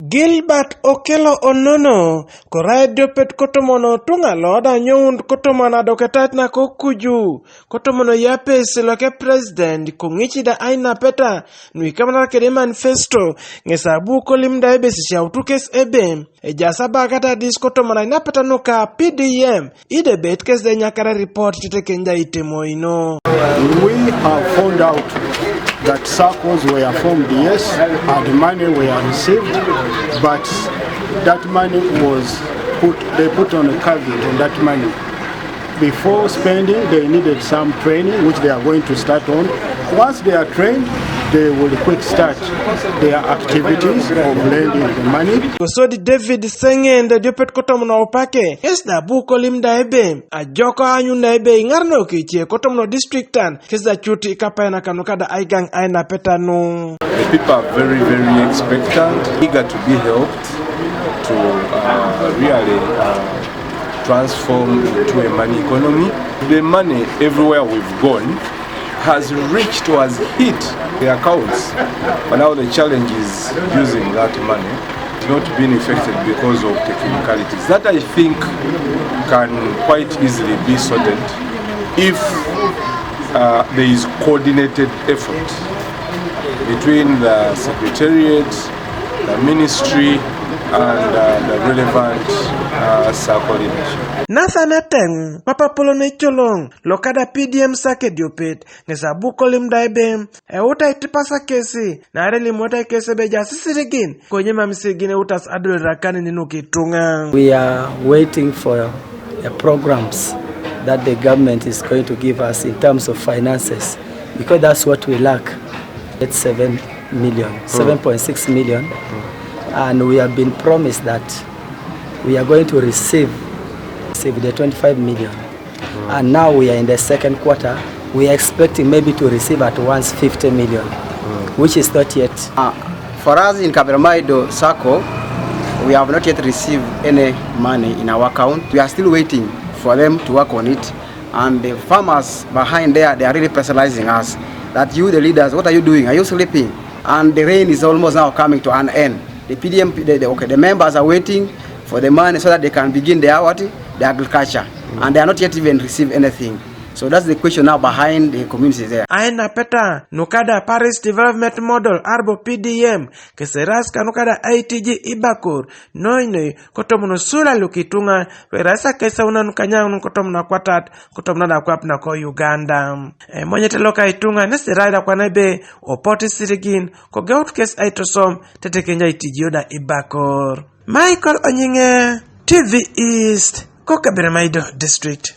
Gilbert Okelo Onono koradio pet kotomono tunga loda nyund kotomana doketat na kokuju kotomono yape siloke president kungichi da aina peta nui kamana kede manifesto ngesabu kolimda ebe sishautukes ebe ejasa bagata dis kotomana inapeta nuka PDM ide betkes de nyakara report titekenja itemoino. We have found out that circles were formed, yes, and money were received, but that money was they put on a caveat on that money. Before spending, they needed some training, which they are going to start on. Once they are trained, they will quick start their activities of lending the money. So the David Sengen the Dupet Kotomno Opake, yes, the Buko Limda Ebe, a Joko Anyunda Ebe, Ingarno Kichi, Kotomno District, and Kisa Chuti Kapana Kanokada Aigang Aina Petano. The people are very, very expectant, eager to be helped to really transform into a money economy. The money everywhere we've gone has reached or has hit the accounts, but now the challenge is using that money not being affected because of technicalities. That I think can quite easily be sorted if there is coordinated effort between the Secretariat, the Ministry, and the relevant circle leadership. Nathanateng, Papa Polone Cholong, Lokada PDM Sake Diopet, Nesabu Kolim Daibem, Euta Tipasa Kesi, Nareli Mota Kese Beja Sisirigin, Konyema Misigine Utas Adul Rakani Ninuki Tunga. We are waiting for programs that the government is going to give us in terms of finances, because that's what we lack. It's 7 million, 7.6 million. And we have been promised that we are going to receive the 25 million. And now we are in the second quarter. We are expecting maybe to receive at once 50 million, which is not yet. For us in Kaberamaido circle, we have not yet received any money in our account. We are still waiting for them to work on it. And the farmers behind there, they are really pressurizing us that you, the leaders, what are you doing? Are you sleeping? And the rain is almost now coming to an end. The PDM, the members are waiting for the money so that they can begin the agriculture, and they are not yet even received anything. So that's the question now behind the communities there. Aina peta nukada Paris Development Model Arbo PDM keseraska nukada ITG Ibakur noine kotomuno sula lukitunga verasa kesa una nukanya kotomuna kwatat kotomuna na kwapna ko Uganda. Mwenye teloka Itunga nesiraida kwa naibe opoti sirigin ko geut kes aitosom tetekenja ITG oda Ibakur. Michael Onyinge, TV East, Kaberamaido District.